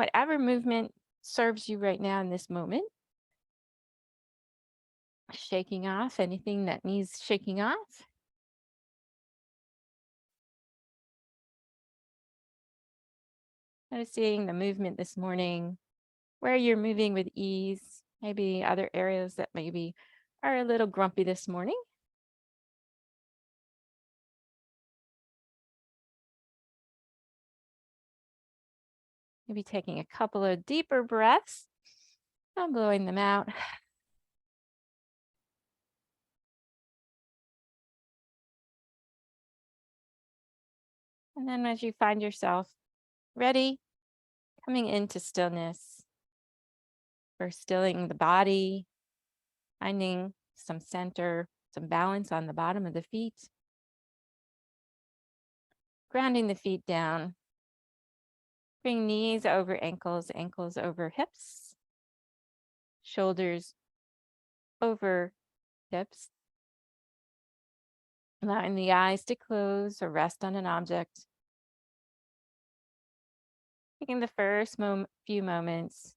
Whatever movement serves you right now in this moment. Shaking off anything that needs shaking off. Noticing the movement this morning, where you're moving with ease, maybe other areas that maybe are a little grumpy this morning. Maybe taking a couple of deeper breaths and blowing them out. And then as you find yourself ready, coming into stillness, or stilling the body, finding some center, some balance on the bottom of the feet, grounding the feet down. Bring knees over ankles, ankles over hips, shoulders over hips. Allowing the eyes to close or rest on an object. Taking the first few moments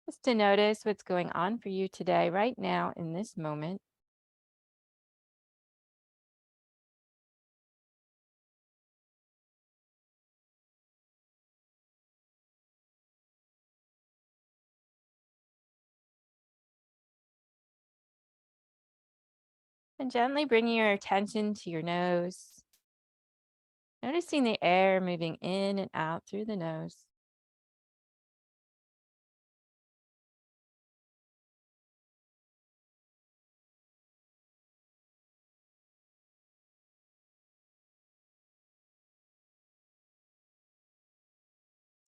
just to notice what's going on for you today, right now, in this moment. And gently bringing your attention to your nose. Noticing the air moving in and out through the nose.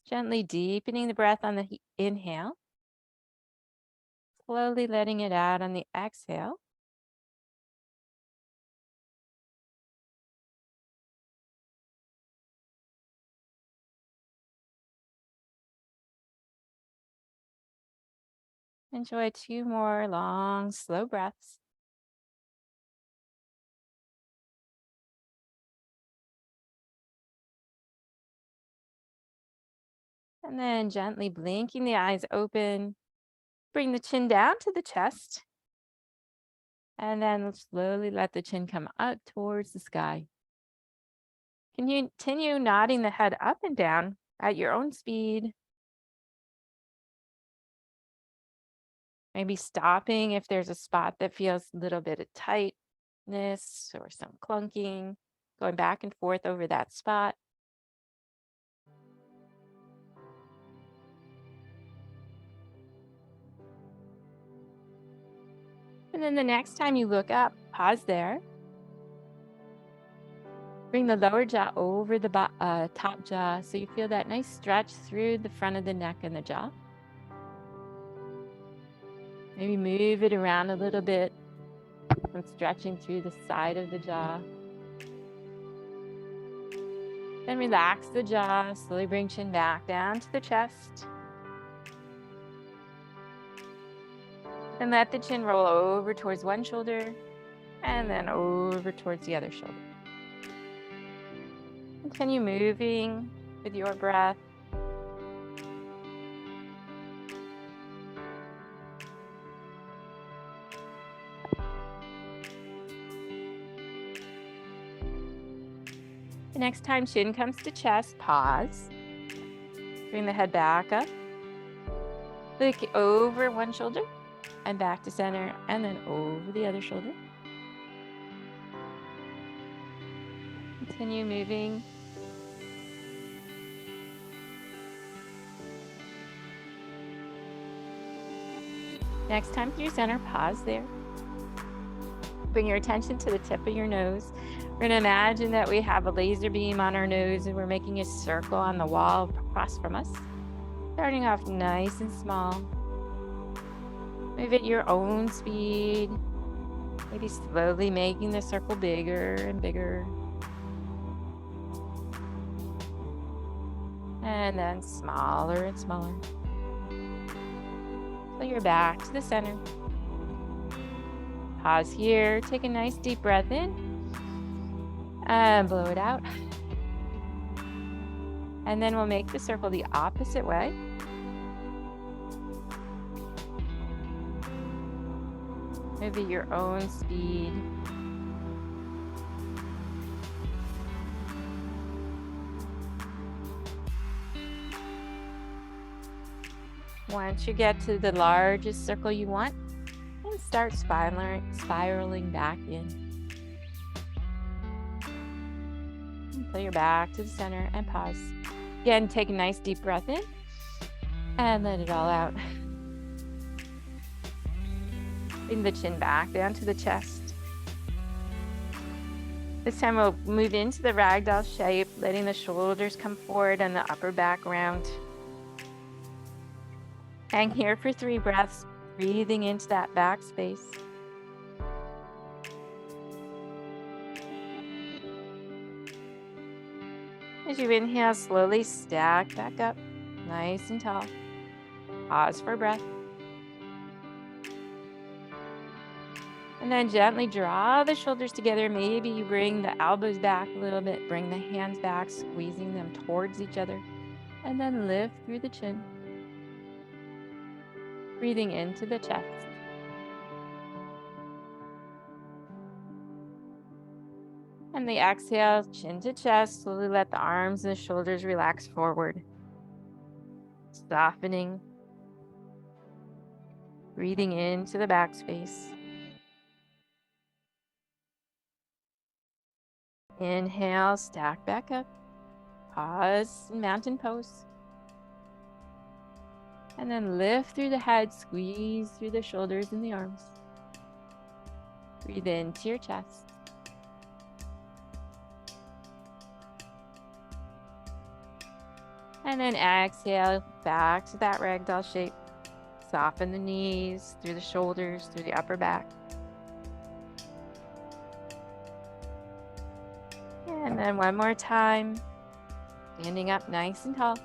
Gently deepening the breath on the inhale. Slowly letting it out on the exhale. Enjoy 2 more long, slow breaths. And then gently blinking the eyes open. Bring the chin down to the chest. And then slowly let the chin come out towards the sky. Can you continue nodding the head up and down at your own speed? Maybe stopping if there's a spot that feels a little bit of tightness or some clunking, going back and forth over that spot. And then the next time you look up, pause there. Bring the lower jaw over the top jaw so you feel that nice stretch through the front of the neck and the jaw. Maybe move it around a little bit and stretching through the side of the jaw. Then relax the jaw, slowly bring chin back down to the chest. And let the chin roll over towards one shoulder and then over towards the other shoulder. Continue moving with your breath. The next time chin comes to chest, pause. Bring the head back up. Look over one shoulder and back to center, and then over the other shoulder. Continue moving. Next time through center, pause there. Bring your attention to the tip of your nose. We're going to imagine that we have a laser beam on our nose and we're making a circle on the wall across from us. Starting off nice and small. Move at your own speed. Maybe slowly making the circle bigger and bigger. And then smaller and smaller. So you're back to the center. Pause here. Take a nice deep breath in. And blow it out. And then we'll make the circle the opposite way. Move at your own speed. Once you get to the largest circle you want, and start spiraling back in. And pull your back to the center and pause. Again, take a nice deep breath in and let it all out. Bring the chin back down to the chest. This time we'll move into the ragdoll shape, letting the shoulders come forward and the upper back round. Hang here for 3 breaths, breathing into that back space. As you inhale, slowly stack back up, nice and tall. Pause for breath. And then gently draw the shoulders together. Maybe you bring the elbows back a little bit, bring the hands back, squeezing them towards each other. And then lift through the chin. Breathing into the chest. And the exhale, chin to chest, slowly let the arms and the shoulders relax forward. Softening. Breathing into the back space. Inhale, stack back up. Pause, mountain pose. And then lift through the head, squeeze through the shoulders and the arms. Breathe into your chest. And then exhale back to that ragdoll shape. Soften the knees, through the shoulders, through the upper back. And then one more time, standing up nice and tall.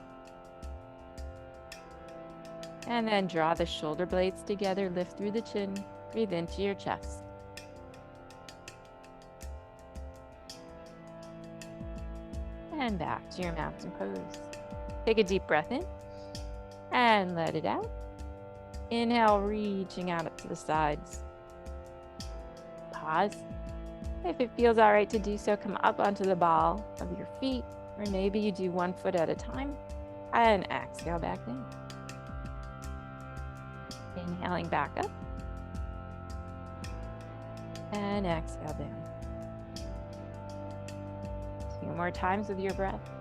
And then draw the shoulder blades together, lift through the chin, breathe into your chest. And back to your mountain pose. Take a deep breath in and let it out. Inhale, reaching out up to the sides. Pause. If it feels all right to do so, come up onto the ball of your feet, or maybe you do 1 foot at a time, and exhale back in. Inhaling back up, and exhale down. 2 more times with your breath.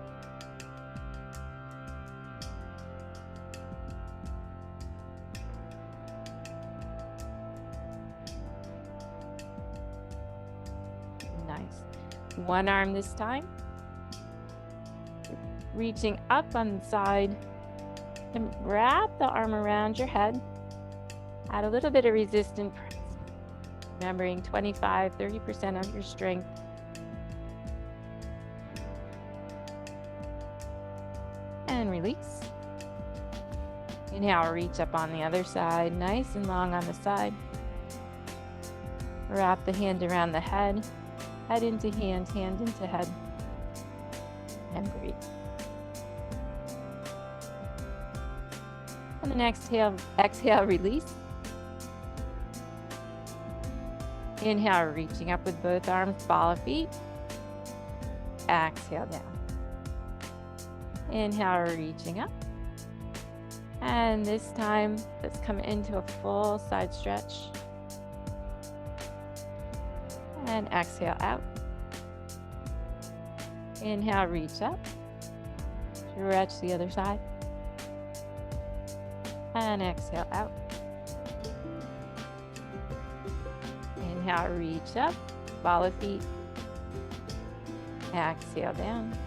One arm this time, reaching up on the side, and wrap the arm around your head. Add a little bit of resistance, remembering 25-30% of your strength. And release. Inhale, reach up on the other side, nice and long on the side. Wrap the hand around the head. Head into hand, hand into head, and breathe. And then exhale, release. Inhale, reaching up with both arms, ball of feet. Exhale down. Inhale, reaching up. And this time, let's come into a full side stretch. And exhale out. Inhale, reach up. Stretch the other side. And exhale out. Inhale, reach up. Ball of feet. Exhale down.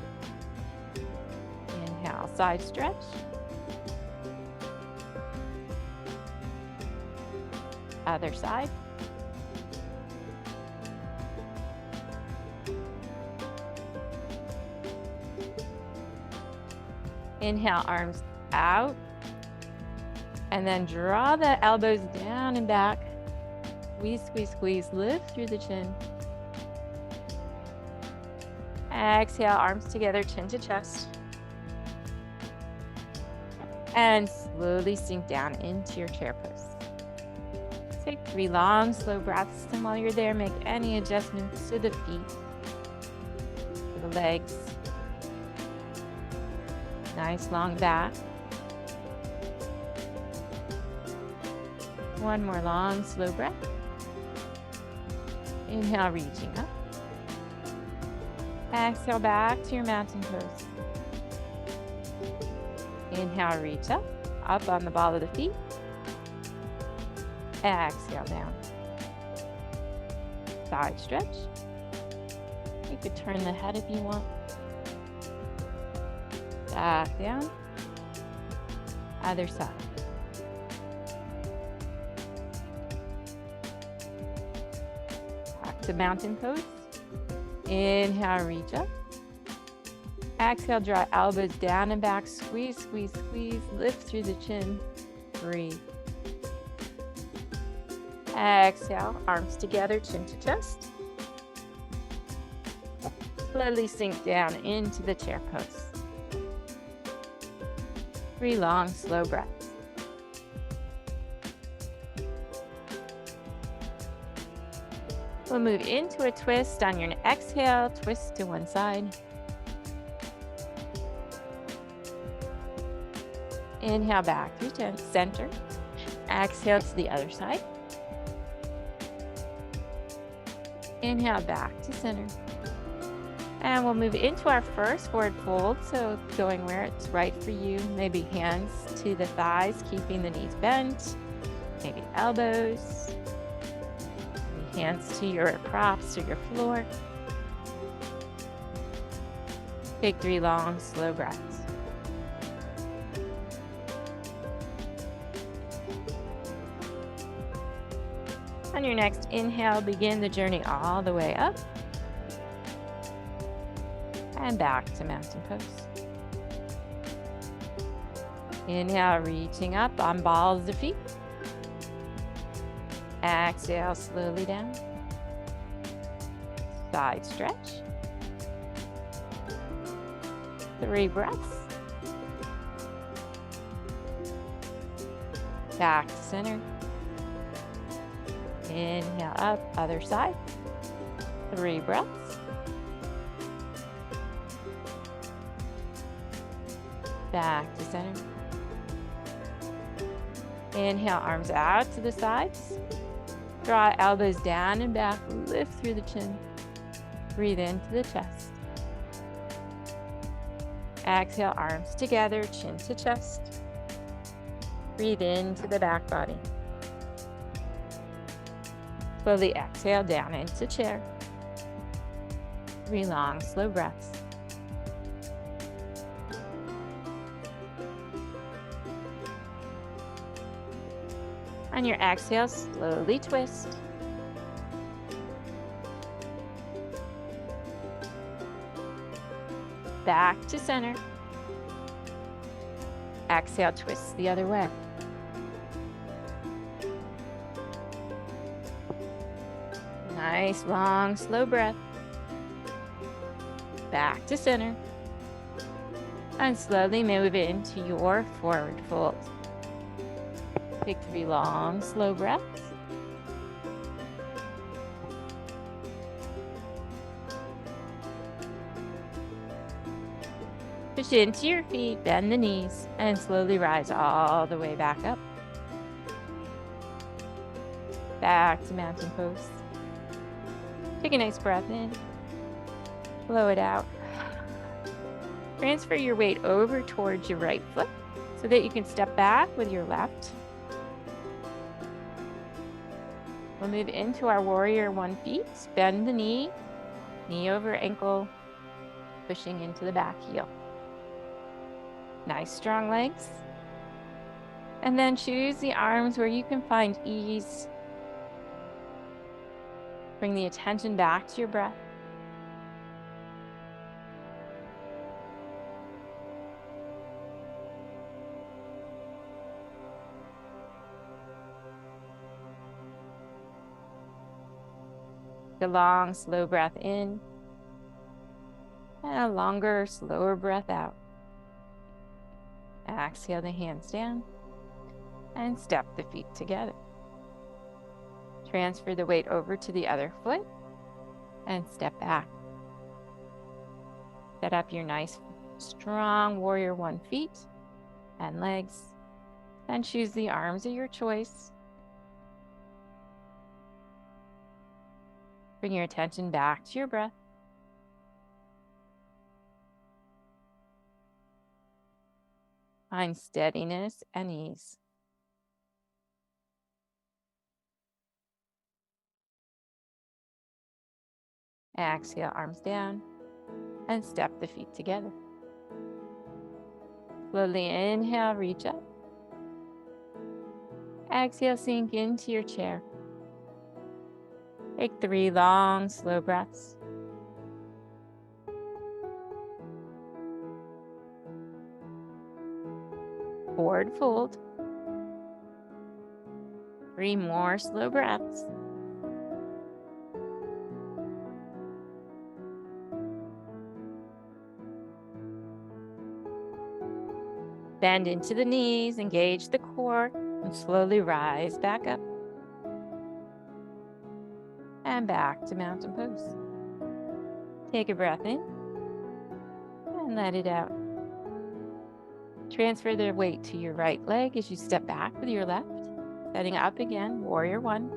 Inhale, side stretch. Other side. Inhale, arms out, and then draw the elbows down and back. Squeeze, squeeze, squeeze. Lift through the chin. Exhale, arms together, chin to chest. And slowly sink down into your chair pose. Take 3 long, slow breaths, and while you're there, make any adjustments to the feet, to the legs. Nice long back. One more long, slow breath. Inhale, reaching up. Exhale, back to your mountain pose. Inhale, reach up on the ball of the feet. Exhale, down. Side stretch. You could turn the head if you want. Back down. Other side. Back to mountain pose. Inhale, reach up. Exhale, draw elbows down and back. Squeeze, squeeze, squeeze. Lift through the chin. Breathe. Exhale, arms together, chin to chest. Slowly sink down into the chair pose. 3 long, slow breaths. We'll move into a twist. On your exhale, twist to one side. Inhale, back to center. Exhale to the other side. Inhale, back to center. And we'll move into our first forward fold. So going where it's right for you. Maybe hands to the thighs, keeping the knees bent. Maybe elbows. Maybe hands to your props or your floor. Take 3 long, slow breaths. On your next inhale, begin the journey all the way up and back to mountain pose. Inhale, reaching up on balls of feet. Exhale, slowly down. Side stretch. 3 breaths. Back to center. Inhale up, other side. 3 breaths. Back to center. Inhale, arms out to the sides. Draw elbows down and back. Lift through the chin. Breathe into the chest. Exhale, arms together, chin to chest. Breathe into the back body. Slowly exhale down into chair. 3 long, slow breaths. On your exhale, slowly twist. Back to center. Exhale, twist the other way. Nice, long, slow breath. Back to center. And slowly move into your forward fold. Take 3 long, slow breaths. Push into your feet, bend the knees, and slowly rise all the way back up. Back to mountain pose. Take a nice breath in. Blow it out. Transfer your weight over towards your right foot so that you can step back with your left. We'll move into our warrior 1 feet. Bend the knee, knee over ankle, pushing into the back heel. Nice strong legs. And then choose the arms where you can find ease. Bring the attention back to your breath. Take a long, slow breath in. And a longer, slower breath out. Exhale the hands down and step the feet together. Transfer the weight over to the other foot and step back. Set up your nice, strong warrior one feet and legs. Then choose the arms of your choice. Bring your attention back to your breath. Find steadiness and ease. Exhale, arms down, and step the feet together. Slowly inhale, reach up. Exhale, sink into your chair. Take 3 long, slow breaths. Forward fold. 3 more slow breaths. Bend into the knees, engage the core, and slowly rise back up. And back to mountain pose. Take a breath in and let it out. Transfer the weight to your right leg as you step back with your left. Setting up again, warrior one.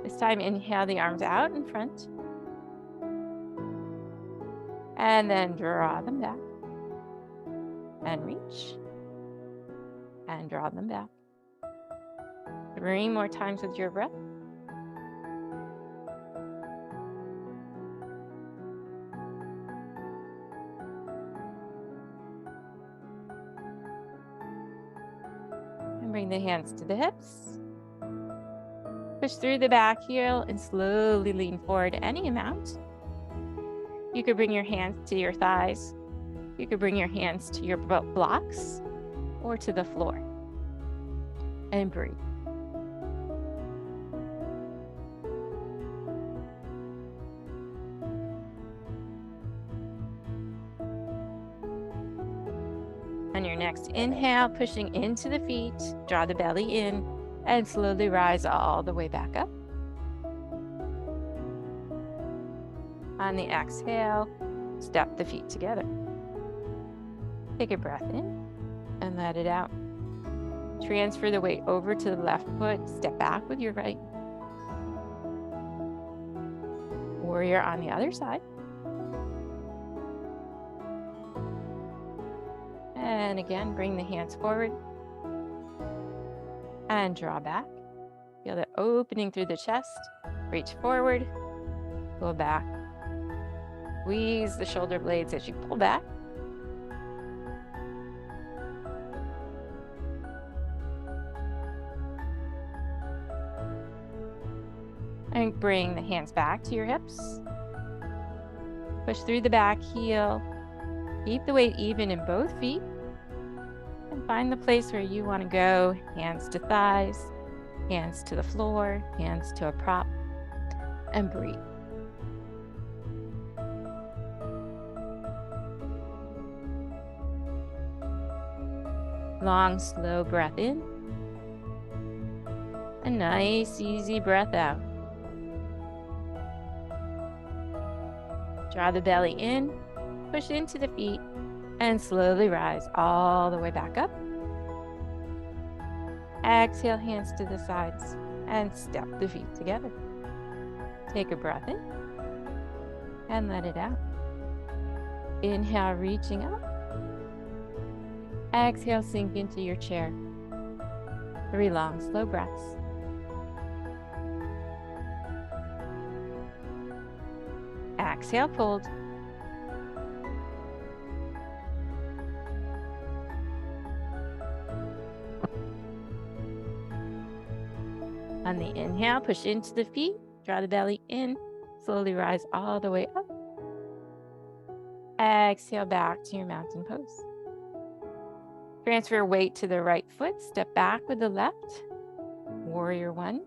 This time, inhale the arms out in front. And then draw them back. And reach. And draw them back. 3 more times with your breath. And bring the hands to the hips. Push through the back heel and slowly lean forward any amount. You could bring your hands to your thighs. You could bring your hands to your blocks or to the floor. And breathe. On your next inhale, pushing into the feet, draw the belly in and slowly rise all the way back up. On the exhale, step the feet together. Take a breath in and let it out. Transfer the weight over to the left foot, step back with your right. Warrior on the other side. And again, bring the hands forward and draw back. Feel the opening through the chest. Reach forward, pull back. Squeeze the shoulder blades as you pull back. And bring the hands back to your hips. Push through the back heel. Keep the weight even in both feet. And find the place where you want to go. Hands to thighs, hands to the floor, hands to a prop. And breathe. Long, slow breath in. A nice, easy breath out. Draw the belly in, push into the feet, and slowly rise all the way back up. Exhale, hands to the sides, and step the feet together. Take a breath in, and let it out. Inhale, reaching up. Exhale, sink into your chair. 3 long, slow breaths. Exhale, fold. On the inhale, push into the feet, draw the belly in, slowly rise all the way up. Exhale, back to your mountain pose. Transfer weight to the right foot, step back with the left. Warrior one.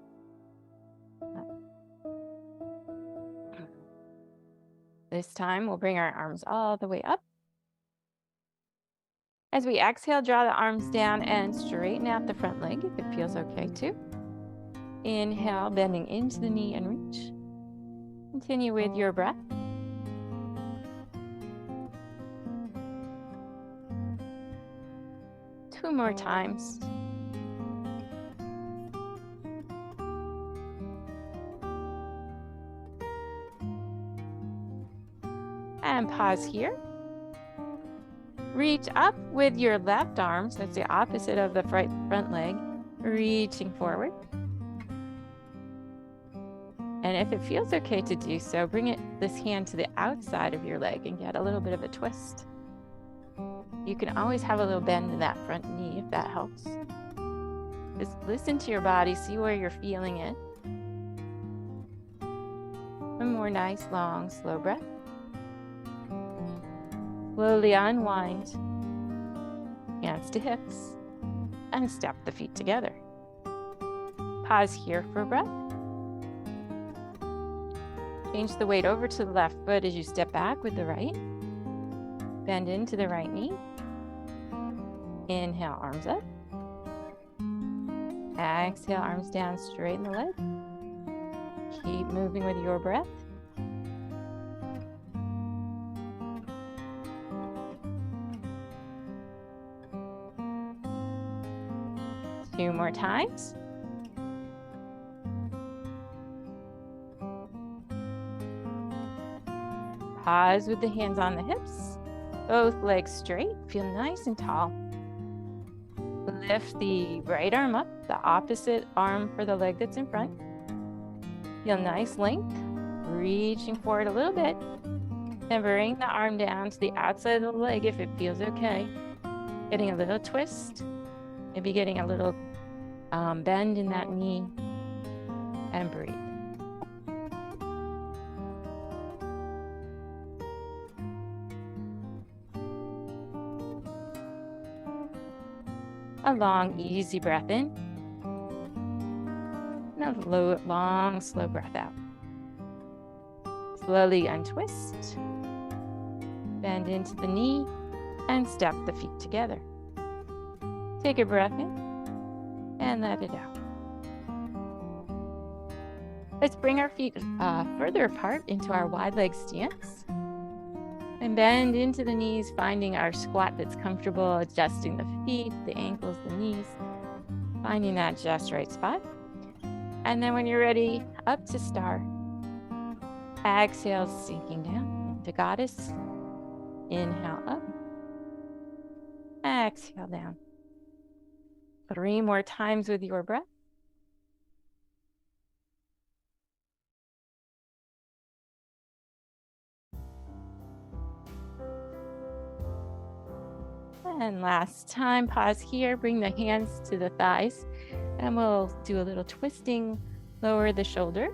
This time we'll bring our arms all the way up. As we exhale, draw the arms down and straighten out the front leg if it feels okay too. Inhale, bending into the knee and reach. Continue with your breath. Two more times. And pause here. Reach up with your left arm, so it's the opposite of the front leg, reaching forward. And if it feels okay to do so, bring this hand to the outside of your leg and get a little bit of a twist. You can always have a little bend in that front knee if that helps. Just listen to your body, see where you're feeling it. One more nice, long, slow breath. Slowly unwind, hands to hips, and step the feet together. Pause here for a breath. Change the weight over to the left foot as you step back with the right. Bend into the right knee. Inhale, arms up. Exhale, arms down, straighten the leg. Keep moving with your breath. Two more times. Pause with the hands on the hips. Both legs straight. Feel nice and tall. Lift the right arm up, the opposite arm for the leg that's in front. Feel nice length. Reaching forward a little bit. And bring the arm down to the outside of the leg if it feels okay. Getting a little twist. Maybe getting a little bend in that knee. And breathe. A long, easy breath in. And a long, slow breath out. Slowly untwist. Bend into the knee and step the feet together. Take a breath in and let it out. Let's bring our feet further apart into our wide leg stance. And bend into the knees, finding our squat that's comfortable, adjusting the feet, the ankles, the knees, finding that just right spot. And then when you're ready, up to star. Exhale, sinking down into goddess. Inhale up. Exhale down. 3 more times with your breath. And last time, pause here, bring the hands to the thighs, and we'll do a little twisting, lower the shoulder.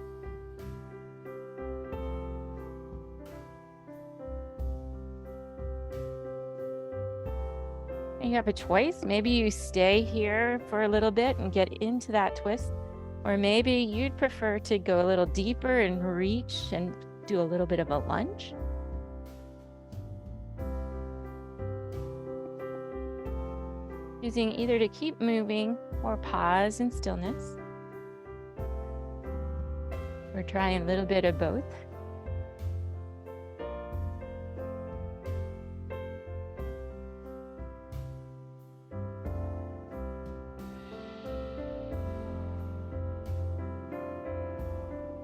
And you have a choice. Maybe you stay here for a little bit and get into that twist, or maybe you'd prefer to go a little deeper and reach and do a little bit of a lunge. Choosing either to keep moving or pause in stillness. We're trying a little bit of both.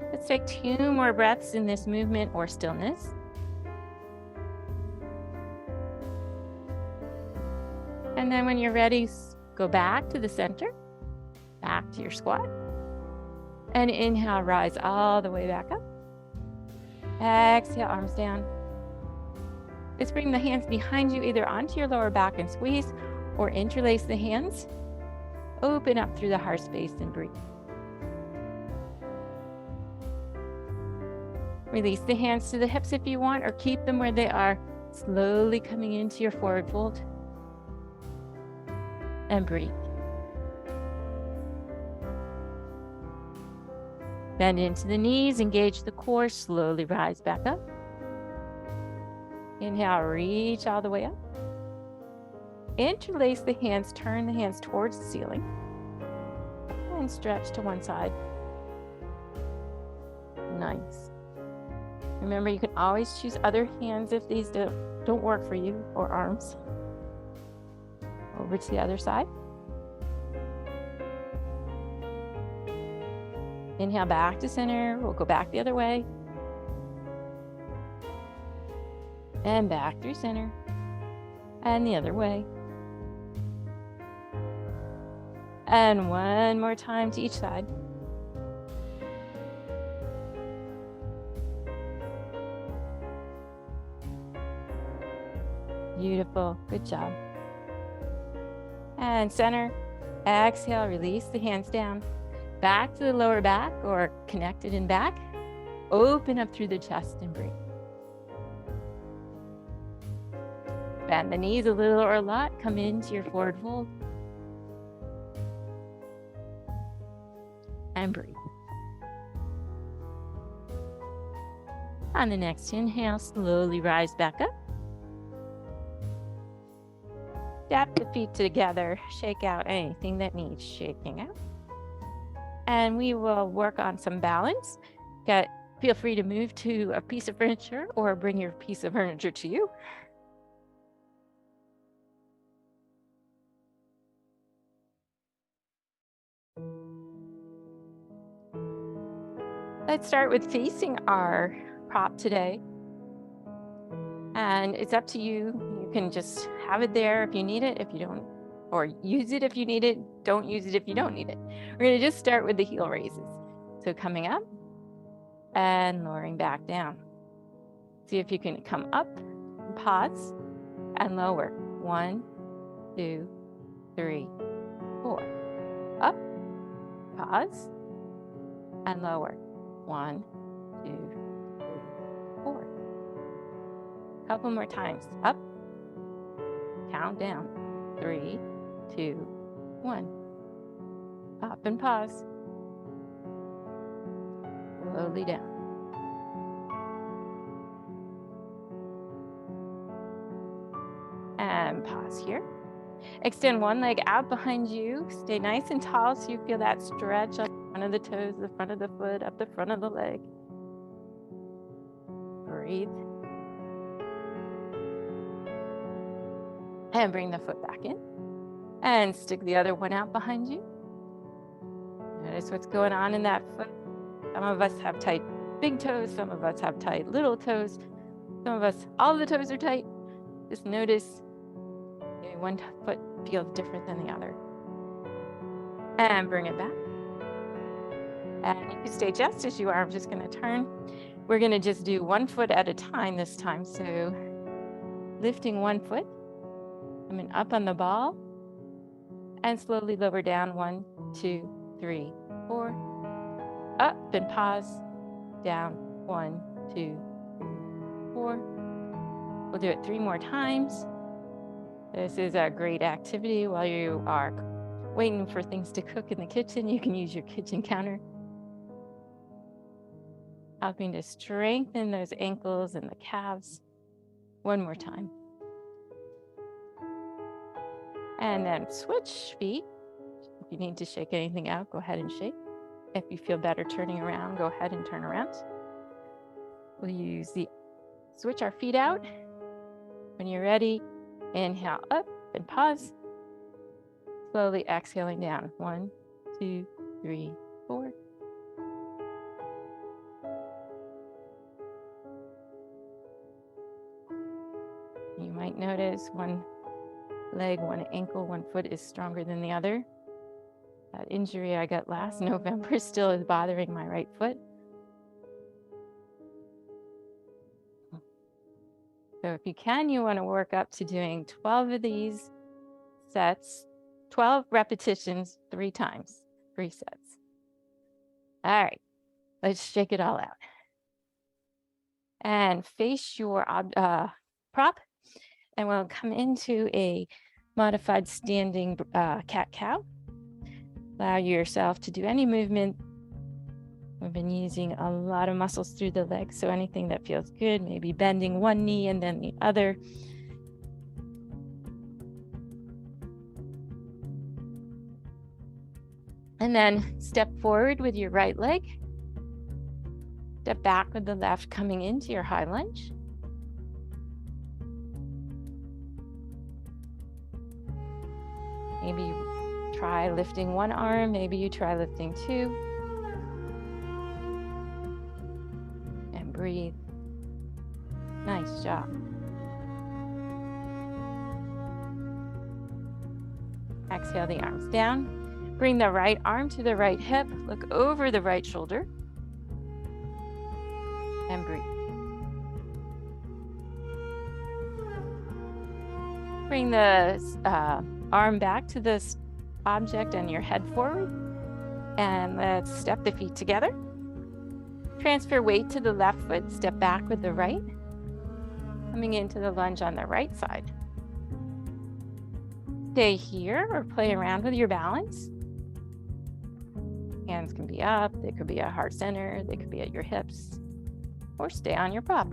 Let's take 2 more breaths in this movement or stillness. And then when you're ready, go back to the center, back to your squat. And inhale, rise all the way back up. Exhale, arms down. Let's bring the hands behind you, either onto your lower back and squeeze, or interlace the hands. Open up through the heart space and breathe. Release the hands to the hips if you want, or keep them where they are, slowly coming into your forward fold. And breathe. Bend into the knees, engage the core, slowly rise back up. Inhale, reach all the way up. Interlace the hands, turn the hands towards the ceiling, and stretch to one side. Nice. Remember, you can always choose other hands if these don't work for you, or arms. Over to the other side. Inhale back to center. We'll go back the other way. And back through center. And the other way. And one more time to each side. Beautiful. Good job. And center. Exhale, release the hands down. Back to the lower back or connected in back. Open up through the chest and breathe. Bend the knees a little or a lot. Come into your forward fold. And breathe. On the next inhale, slowly rise back up. Tap the feet together. Shake out anything that needs shaking out. And we will work on some balance. Feel free to move to a piece of furniture or bring your piece of furniture to you. Let's start with facing our prop today. And it's up to you. You can just have it there if you need it, if you don't, or use it if you need it. Don't use it if you don't need it. We're going to just start with the heel raises. So coming up and lowering back down. See if you can come up, pause, and lower. 1, 2, 3, 4. Up, pause, and lower. 1, 2, 3, 4. Couple more times. Up, count down. 3, 2, 1. Up and pause. Slowly down. And pause here. Extend one leg out behind you. Stay nice and tall so you feel that stretch up the front of the toes, the front of the foot, up the front of the leg. Breathe. And bring the foot back in. And stick the other one out behind you. Notice what's going on in that foot. Some of us have tight big toes. Some of us have tight little toes. Some of us, all the toes are tight. Just notice one foot feels different than the other. And bring it back. And you can stay just as you are. I'm just going to turn. We're going to just do one foot at a time this time. So lifting one foot, coming up on the ball, and slowly lower down. 1, 2, 3, 4. Up and pause. Down. 1, 2, 3, 4. We'll do it 3 more times. This is a great activity while you are waiting for things to cook in the kitchen. You can use your kitchen counter. Helping to strengthen those ankles and the calves. 1 more time. And then switch feet. If you need to shake anything out, go ahead and shake. If you feel better turning around, go ahead and turn around. We'll switch our feet out. When you're ready, inhale up and pause. Slowly exhaling down. 1, 2, 3, 4. You might notice one leg, one ankle, one foot is stronger than the other. That injury I got last November still is bothering my right foot. So if you can, you want to work up to doing 12 of these sets, 12 repetitions, 3 times, 3 sets. All right, let's shake it all out. And face your prop, and we'll come into a modified standing cat-cow. Allow yourself to do any movement We've been using a lot of muscles through the legs, so anything that feels good, maybe bending one knee and then the other. And then step forward with your right leg. Step back with the left, coming into your high lunge. Maybe you try lifting one arm, maybe you try lifting two. And breathe. Nice job. Exhale the arms down. Bring the right arm to the right hip. Look over the right shoulder. And breathe. Bring the arm back to this object and your head forward. And let's step the feet together. Transfer weight to the left foot. Step back with the right. Coming into the lunge on the right side. Stay here or play around with your balance. Hands can be up. They could be at heart center. They could be at your hips. Or stay on your prop.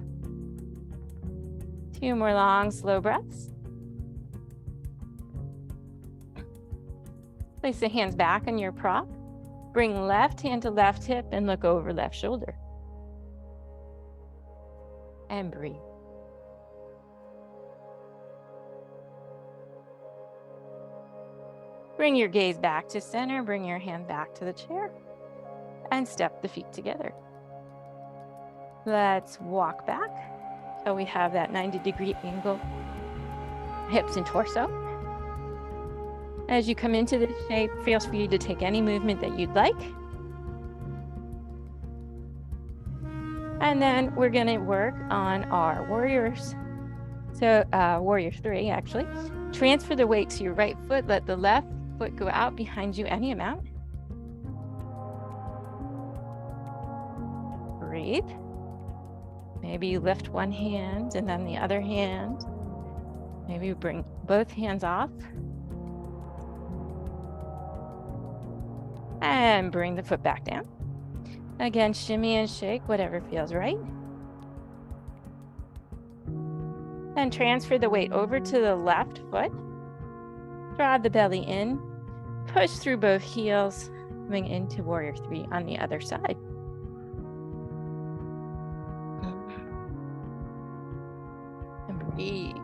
2 more long, slow breaths. Place the hands back on your prop. Bring left hand to left hip and look over left shoulder. And breathe. Bring your gaze back to center. Bring your hand back to the chair. And step the feet together. Let's walk back so we have that 90-degree angle, hips and torso. As you come into this shape, feels for you to take any movement that you'd like. And then we're going to work on our warriors. So warrior 3, actually. Transfer the weight to your right foot. Let the left foot go out behind you any amount. Breathe. Maybe you lift one hand and then the other hand. Maybe you bring both hands off. And bring the foot back down. Again, shimmy and shake, whatever feels right. And transfer the weight over to the left foot. Draw the belly in. Push through both heels, moving into warrior 3 on the other side. And breathe.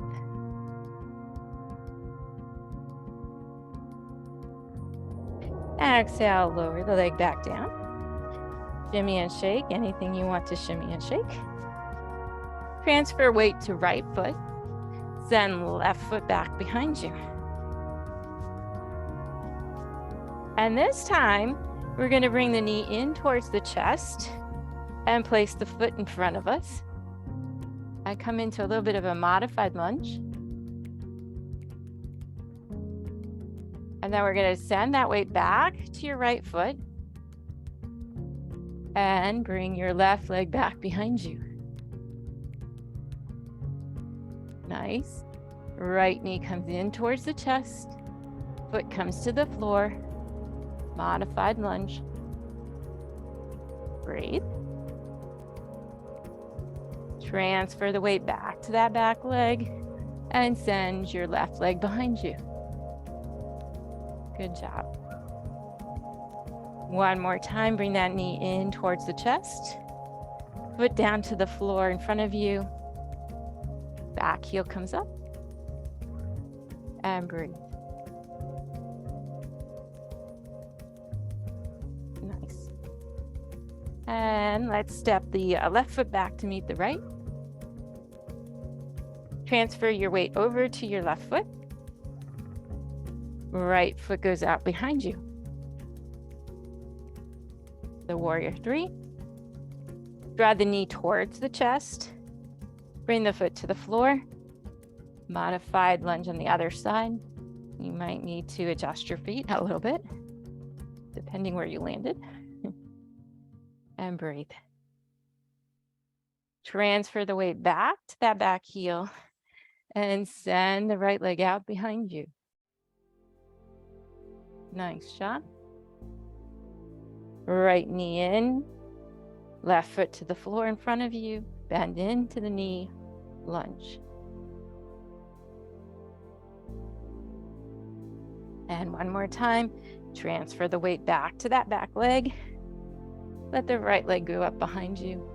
Exhale, lower the leg back down. Shimmy and shake, anything you want to shimmy and shake. Transfer weight to right foot, then left foot back behind you. And this time, we're going to bring the knee in towards the chest and place the foot in front of us. I come into a little bit of a modified lunge. And then we're going to send that weight back to your right foot and bring your left leg back behind you. Nice. Right knee comes in towards the chest. Foot comes to the floor. Modified lunge. Breathe. Transfer the weight back to that back leg and send your left leg behind you. Good job. One more time, bring that knee in towards the chest. Foot down to the floor in front of you. Back heel comes up. And breathe. Nice. And let's step the left foot back to meet the right. Transfer your weight over to your left foot. Right foot goes out behind you. The warrior 3. Draw the knee towards the chest. Bring the foot to the floor. Modified lunge on the other side. You might need to adjust your feet a little bit, depending where you landed. And breathe. Transfer the weight back to that back heel and send the right leg out behind you. Nice job. Right knee in Left foot to the floor in front of you, bend into the knee, lunge. And one more time, transfer the weight back to that back leg. Let the right leg go up behind you.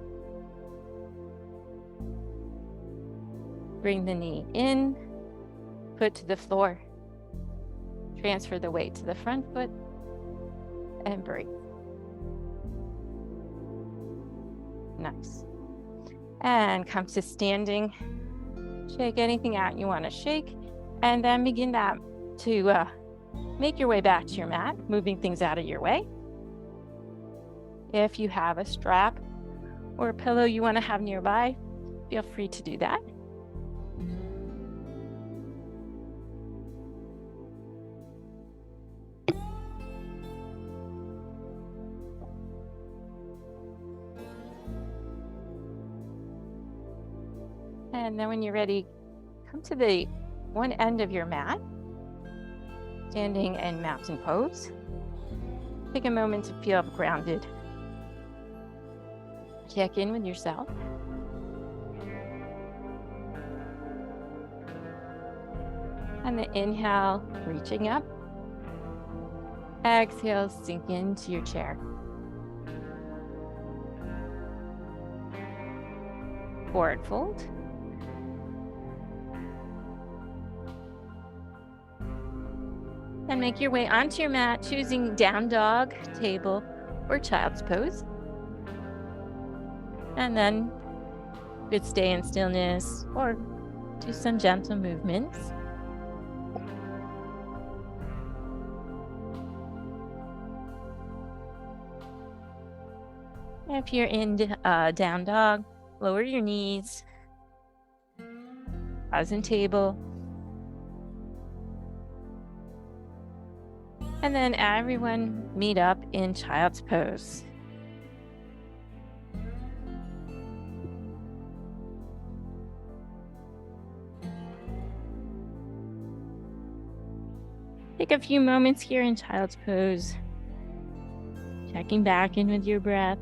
Bring the knee in, foot to the floor. Transfer the weight to the front foot and breathe. Nice. And come to standing. Shake anything out you want to shake, and then begin to make your way back to your mat, moving things out of your way. If you have a strap or a pillow you want to have nearby, feel free to do that. And then when you're ready, come to the one end of your mat, standing in mountain pose. Take a moment to feel grounded. Check in with yourself. And the inhale, reaching up. Exhale, sink into your chair. Forward fold. And make your way onto your mat, choosing down dog, table, or child's pose. And then you could stay in stillness or do some gentle movements. If you're in down dog, lower your knees, pause in table. And then everyone meet up in child's pose. Take a few moments here in child's pose, checking back in with your breath,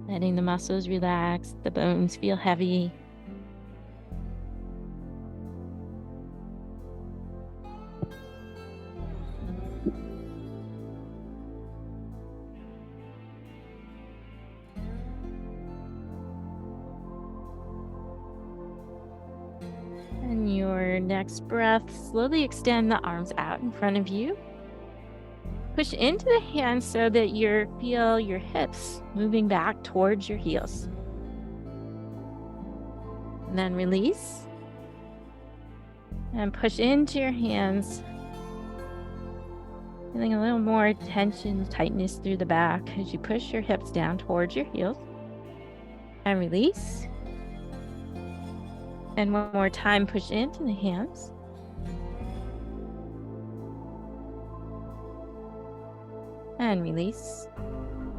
letting the muscles relax, the bones feel heavy. And your next breath, slowly extend the arms out in front of you. Push into the hands so that you feel your hips moving back towards your heels. And then release. And push into your hands. Feeling a little more tension, tightness through the back as you push your hips down towards your heels. And release. And one more time, push into the hands. And release.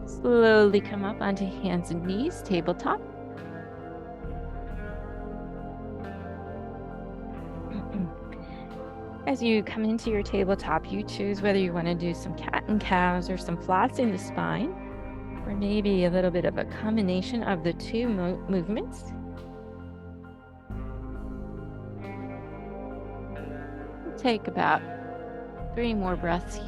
Slowly come up onto hands and knees, tabletop. As you come into your tabletop, you choose whether you want to do some cat and cows or some flossing the spine, or maybe a little bit of a combination of the two movements. Take about 3 more breaths.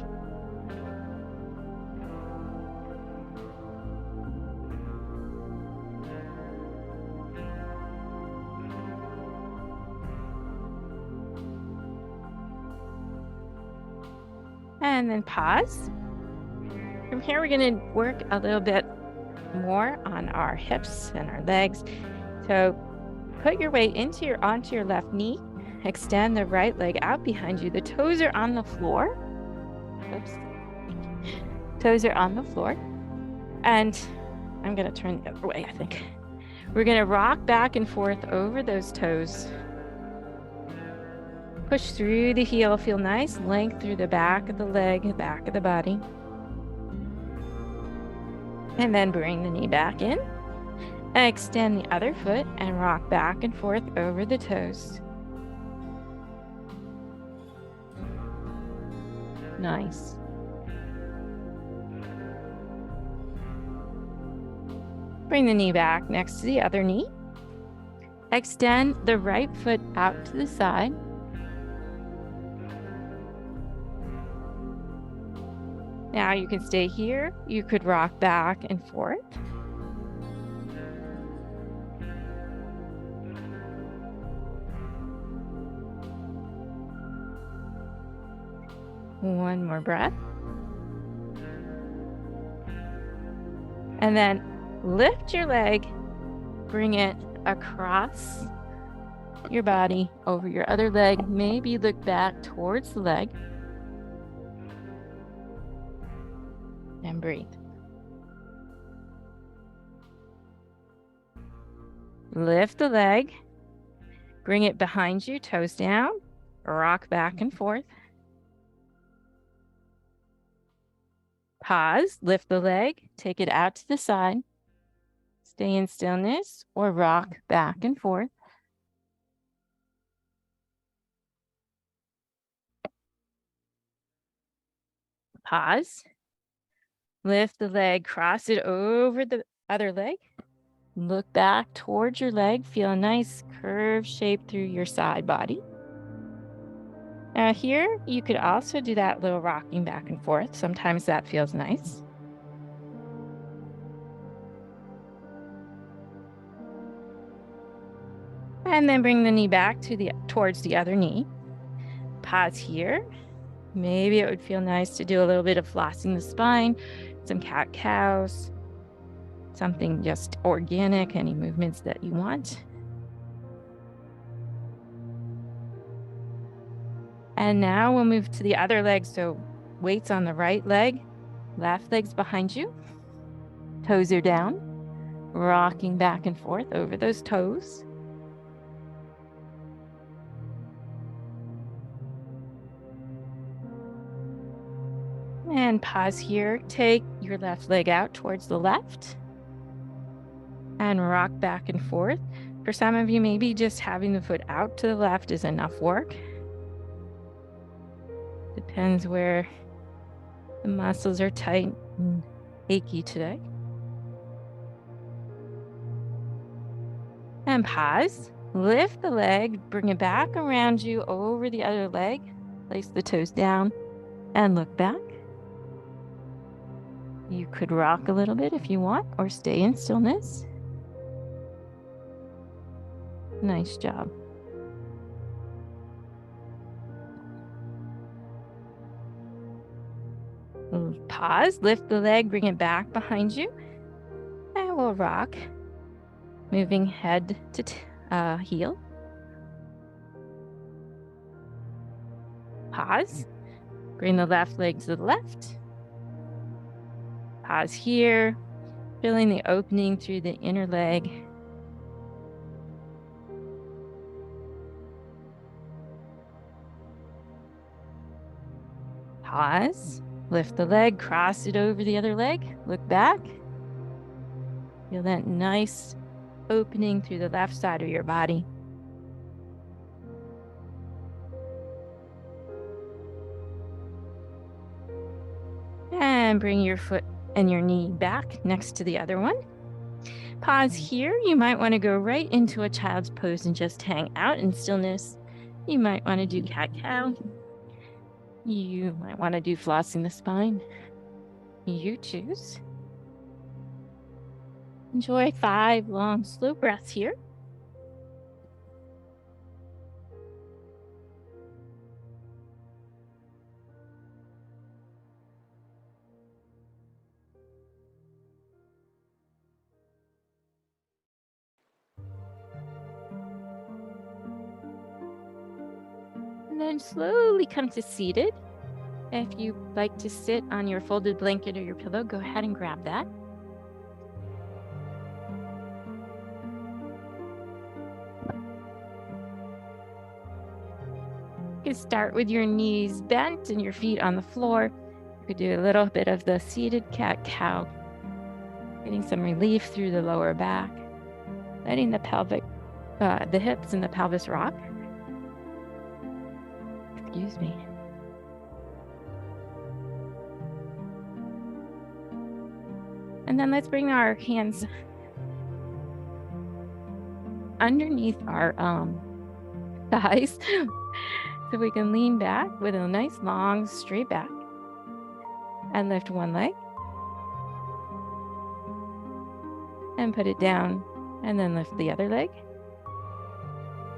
And then pause. From here, we're going to work a little bit more on our hips and our legs. So put your weight onto your left knee. Extend the right leg out behind you. The toes are on the floor. Oops. Toes are on the floor. And I'm going to turn the other way, I think. We're going to rock back and forth over those toes. Push through the heel. Feel nice length through the back of the leg, back of the body. And then bring the knee back in. Extend the other foot and rock back and forth over the toes. Nice. Bring the knee back next to the other knee. Extend the right foot out to the side. Now you can stay here. You could rock back and forth. One more breath. And then lift your leg, bring it across your body over your other leg. Maybe look back towards the leg. And breathe. Lift the leg, bring it behind you, toes down, rock back and forth. Pause, lift the leg, take it out to the side. Stay in stillness or rock back and forth. Pause. Lift the leg, cross it over the other leg. Look back towards your leg. Feel a nice curved shape through your side body. Now here, you could also do that little rocking back and forth. Sometimes that feels nice. And then bring the knee back towards the other knee. Pause here. Maybe it would feel nice to do a little bit of flossing the spine, some cat-cows, something just organic, any movements that you want. And now we'll move to the other leg. So weights on the right leg, left leg's behind you. Toes are down, rocking back and forth over those toes. And pause here. Take your left leg out towards the left and rock back and forth. For some of you, maybe just having the foot out to the left is enough work. Depends where the muscles are tight and achy today. And pause. Lift the leg, bring it back around you over the other leg. Place the toes down and look back. You could rock a little bit if you want, or stay in stillness. Nice job. Pause, lift the leg, bring it back behind you, and we'll rock, moving head to heel. Pause, bring the left leg to the left. Pause here, feeling the opening through the inner leg. Pause, lift the leg, cross it over the other leg, look back. Feel that nice opening through the left side of your body. And bring your foot and your knee back next to the other one. Pause here. You might want to go right into a child's pose and just hang out in stillness. You might want to do cat-cow. You might want to do flossing the spine. You choose. Enjoy 5 long, slow breaths here. And then slowly come to seated. If you like to sit on your folded blanket or your pillow, go ahead and grab that. You can start with your knees bent and your feet on the floor. You could do a little bit of the seated cat-cow, getting some relief through the lower back, letting the hips and the pelvis rock. Excuse me. And then let's bring our hands underneath our thighs so we can lean back with a nice long straight back and lift one leg and put it down, and then lift the other leg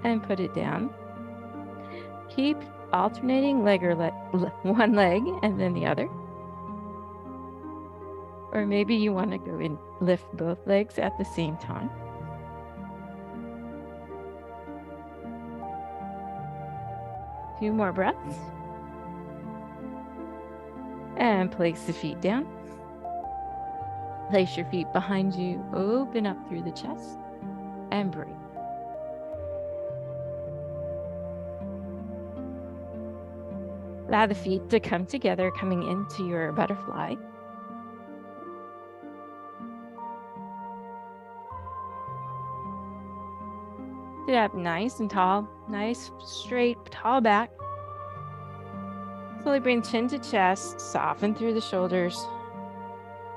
and put it down. Keep alternating one leg and then the other. Or maybe you want to go and lift both legs at the same time. Few more breaths. And place the feet down. Place your feet behind you, open up through the chest, and breathe. Allow the feet to come together, coming into your butterfly. Sit up nice and tall, nice, straight, tall back. Slowly bring chin to chest, soften through the shoulders.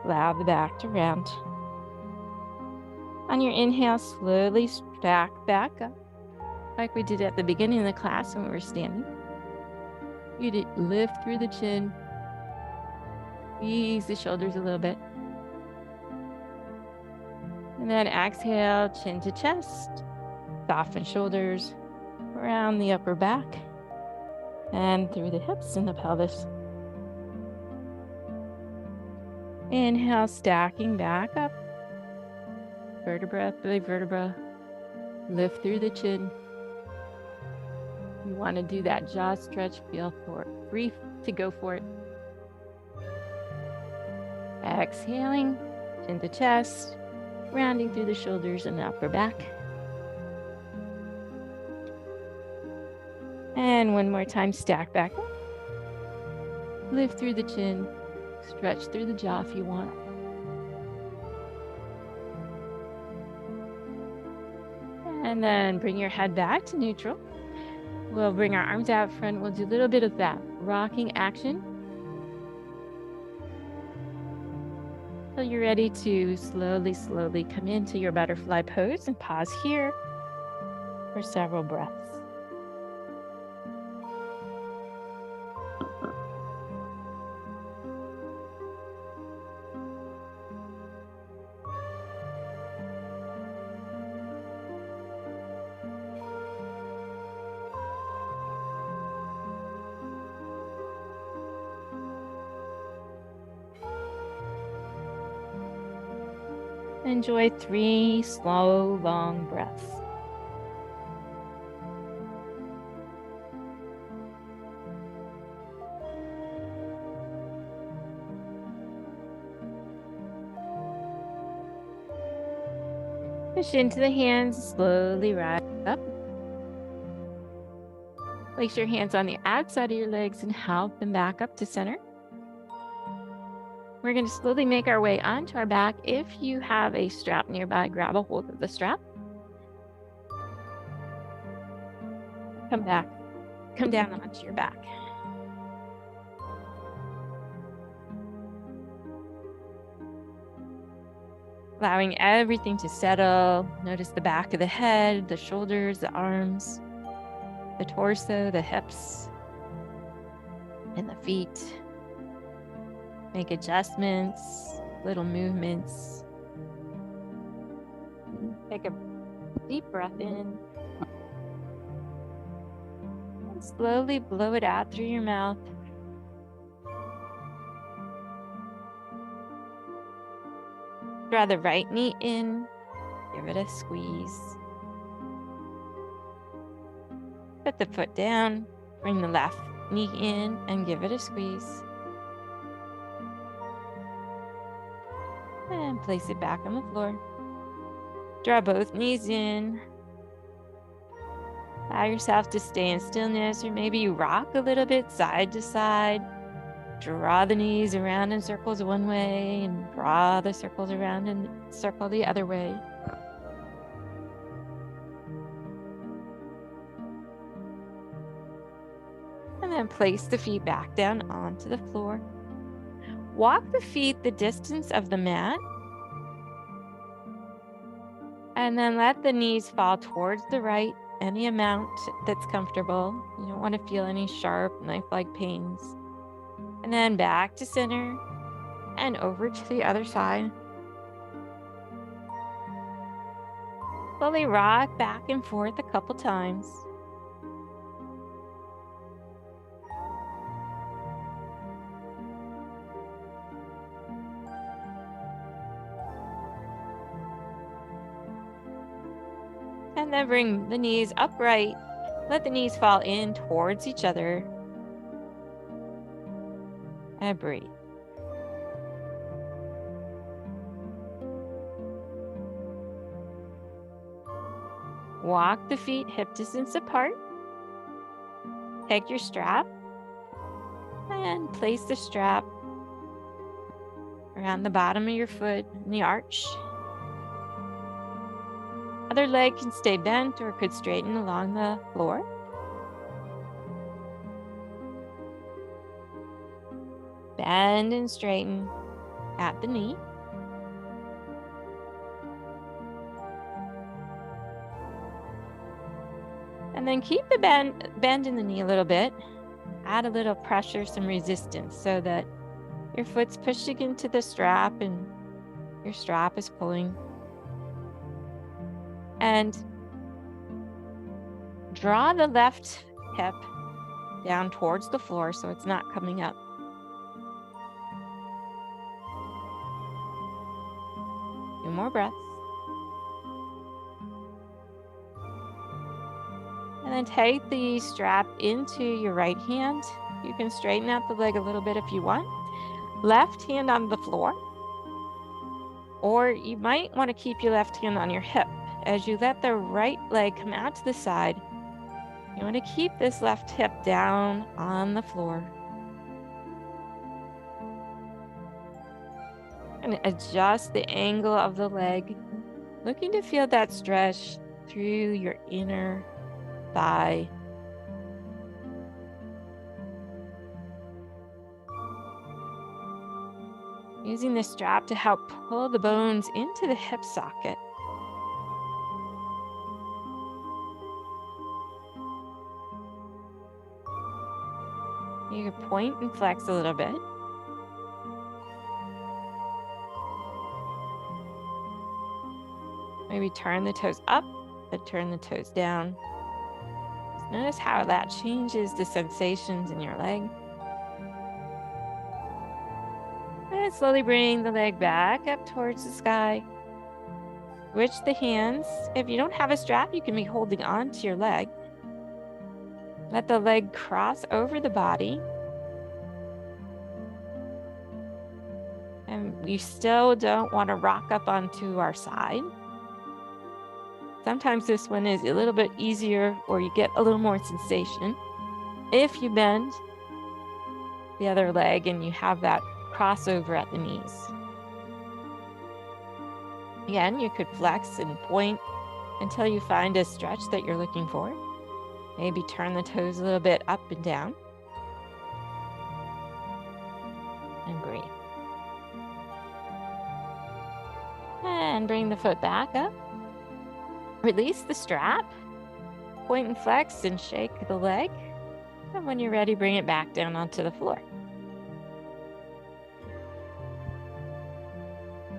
Allow the back to round. On your inhale, slowly stack back up, like we did at the beginning of the class when we were standing. You did lift through the chin, ease the shoulders a little bit. And then exhale, chin to chest, soften shoulders, around the upper back, and through the hips and the pelvis. Inhale, stacking back up. Vertebra by vertebra. Lift through the chin. You want to do that jaw stretch, feel for it. Free to go for it. Exhaling, chin to chest, rounding through the shoulders and the upper back. And one more time, stack back up. Lift through the chin. Stretch through the jaw if you want. And then bring your head back to neutral. We'll bring our arms out front. We'll do a little bit of that rocking action. So you're ready to slowly come into your butterfly pose and pause here for several breaths. Enjoy 3 slow, long breaths. Push into the hands, slowly rise up. Place your hands on the outside of your legs and help them back up to center. We're going to slowly make our way onto our back. If you have a strap nearby, grab a hold of the strap. Come down onto your back. Allowing everything to settle. Notice the back of the head, the shoulders, the arms, the torso, the hips, and the feet. Make adjustments, little movements. Take a deep breath in. And slowly blow it out through your mouth. Draw the right knee in. Give it a squeeze. Put the foot down. Bring the left knee in and give it a squeeze. And place it back on the floor. Draw both knees in. Allow yourself to stay in stillness, or maybe you rock a little bit side to side. Draw the knees around in circles one way and draw the circles around and circle the other way. And then place the feet back down onto the floor. Walk the feet the distance of the mat. And then let the knees fall towards the right, any amount that's comfortable. You don't want to feel any sharp knife-like pains. And then back to center and over to the other side. Slowly rock back and forth a couple times. And then bring the knees upright. Let the knees fall in towards each other. And breathe. Walk the feet hip distance apart. Take your strap and place the strap around the bottom of your foot in the arch. Other leg can stay bent or could straighten along the floor. Bend and straighten at the knee. And then keep the bend in the knee a little bit. Add a little pressure, some resistance, so that your foot's pushed into the strap and your strap is pulling. And draw the left hip down towards the floor so it's not coming up. Few more breaths. And then take the strap into your right hand. You can straighten out the leg a little bit if you want. Left hand on the floor. Or you might want to keep your left hand on your hip. As you let the right leg come out to the side, you want to keep this left hip down on the floor. And adjust the angle of the leg, looking to feel that stretch through your inner thigh. Using the strap to help pull the bones into the hip socket. You can point and flex a little bit. Maybe turn the toes up, then turn the toes down. Just notice how that changes the sensations in your leg. And slowly bring the leg back up towards the sky. Switch the hands. If you don't have a strap, you can be holding on to your leg. Let the leg cross over the body. And you still don't want to rock up onto our side. Sometimes this one is a little bit easier, or you get a little more sensation. If you bend the other leg and you have that crossover at the knees. Again, you could flex and point until you find a stretch that you're looking for. Maybe turn the toes a little bit up and down. And breathe. And bring the foot back up. Release the strap. Point and flex and shake the leg. And when you're ready, bring it back down onto the floor.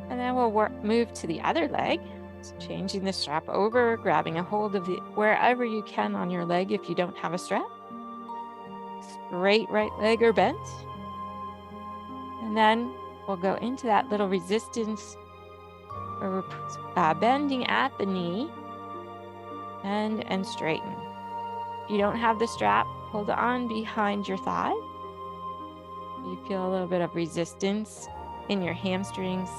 And then we'll move to the other leg. So changing the strap over, grabbing a hold of it wherever you can on your leg if you don't have a strap. Straight right leg or bent. And then we'll go into that little resistance where we're bending at the knee and straighten. If you don't have the strap, hold on behind your thigh. You feel a little bit of resistance in your hamstrings.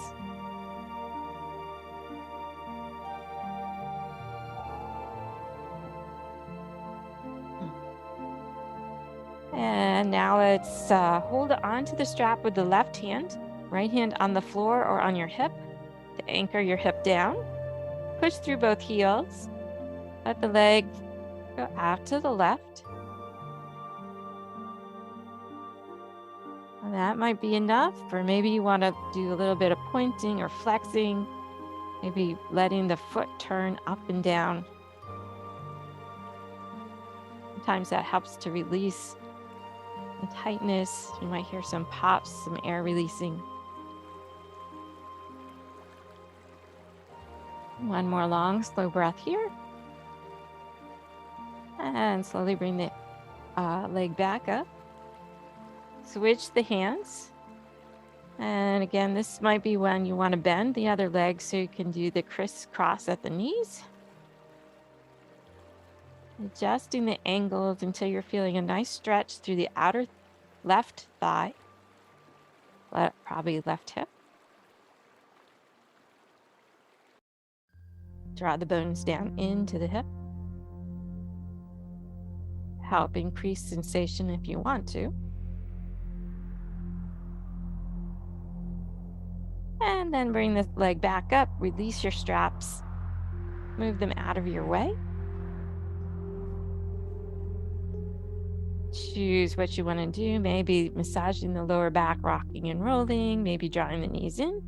And now let's hold on to the strap with the left hand, right hand on the floor or on your hip to anchor your hip down. Push through both heels. Let the leg go out to the left. And that might be enough, or maybe you want to do a little bit of pointing or flexing. Maybe letting the foot turn up and down. Sometimes that helps to release the tightness. You might hear some pops, some air releasing. One more long, slow breath here. And slowly bring the leg back up. Switch the hands. And again, this might be when you want to bend the other leg so you can do the crisscross at the knees. Adjusting the angles until you're feeling a nice stretch through the outer left thigh, probably left hip. Draw the bones down into the hip. Help increase sensation if you want to. And then bring the leg back up, release your straps, move them out of your way. Choose what you want to do, maybe massaging the lower back, rocking and rolling, maybe drawing the knees in.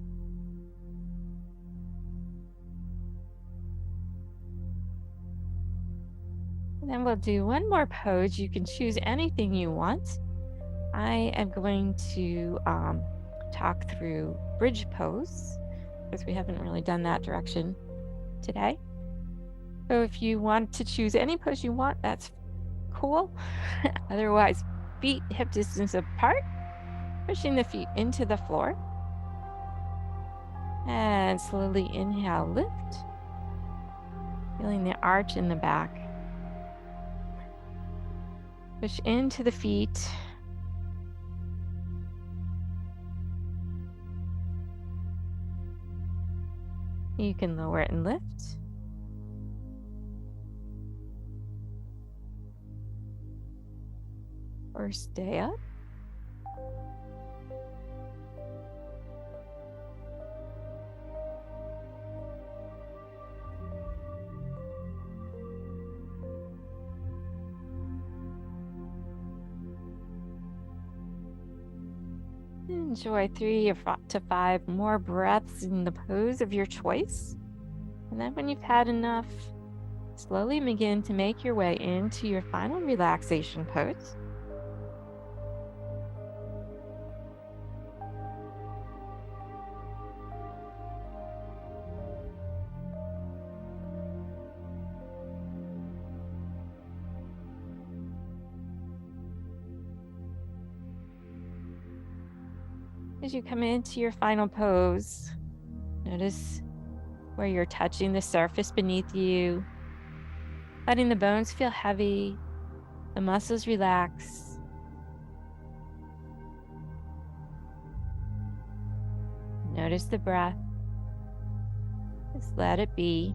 And then we'll do one more pose. You can choose anything you want. I am going to talk through bridge pose because we haven't really done that direction today. So if you want to choose any pose you want, that's cool. Otherwise, feet hip distance apart, pushing the feet into the floor. And slowly inhale, lift. Feeling the arch in the back. Push into the feet. You can lower it and lift. Or stay up. Enjoy 3 to 5 more breaths in the pose of your choice. And then when you've had enough, slowly begin to make your way into your final relaxation pose. As you come into your final pose, notice where you're touching the surface beneath you, letting the bones feel heavy, the muscles relax. Notice the breath. Just let it be.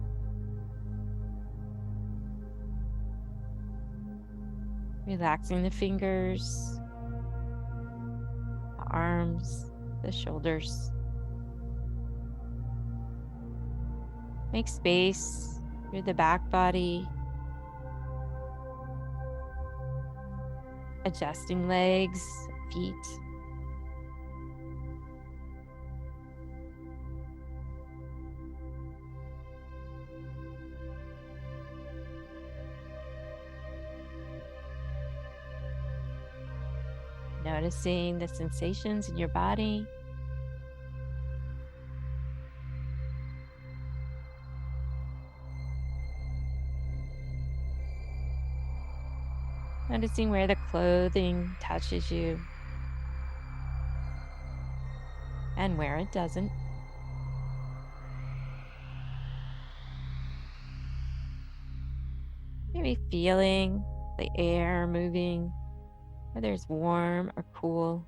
Relaxing the fingers, the arms, the shoulders. Make space through the back body. Adjusting legs, feet. Noticing the sensations in your body. Noticing where the clothing touches you and where it doesn't. Maybe feeling the air moving, whether it's warm or cool,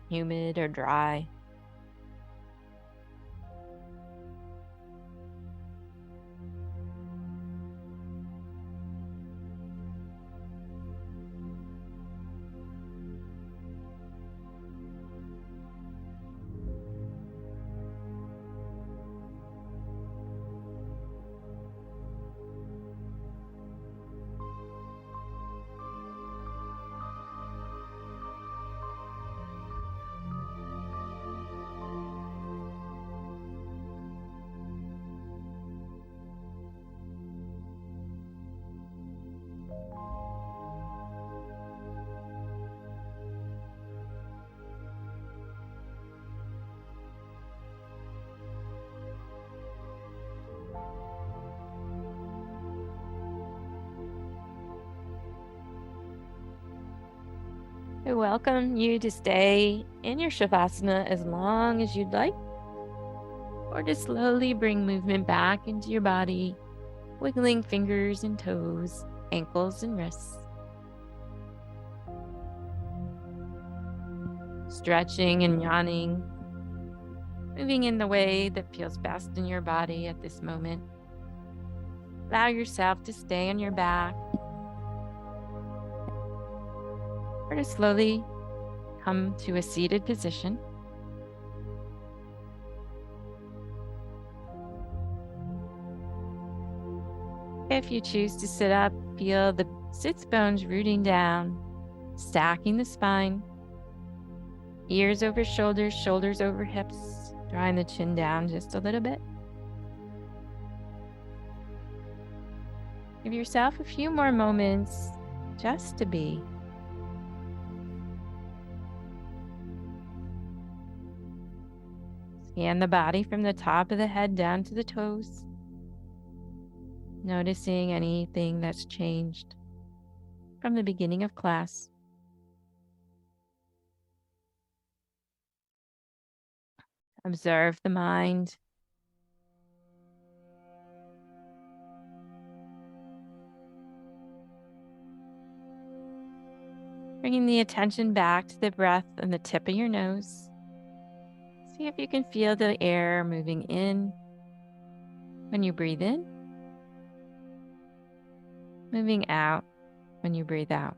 humid or dry. I welcome you to stay in your Shavasana as long as you'd like, or to slowly bring movement back into your body, wiggling fingers and toes, ankles and wrists, stretching and yawning, moving in the way that feels best in your body at this moment. Allow yourself to stay on your back, or to slowly come to a seated position. If you choose to sit up, feel the sits bones rooting down, stacking the spine, ears over shoulders, shoulders over hips, drawing the chin down just a little bit. Give yourself a few more moments just to be. Scan the body from the top of the head down to the toes, noticing anything that's changed from the beginning of class. Observe the mind. Bringing the attention back to the breath and the tip of your nose. See if you can feel the air moving in when you breathe in, moving out when you breathe out.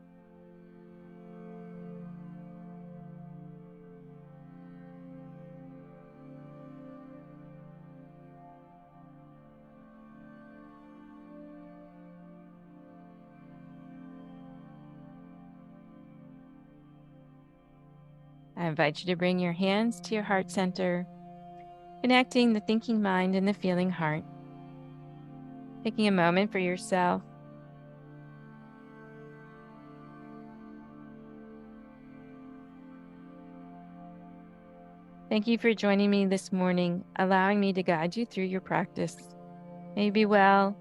I invite you to bring your hands to your heart center, connecting the thinking mind and the feeling heart. Taking a moment for yourself. Thank you for joining me this morning, allowing me to guide you through your practice. May you be well.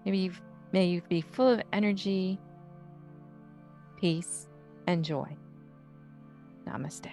May you be full of energy, peace, and joy. Namaste.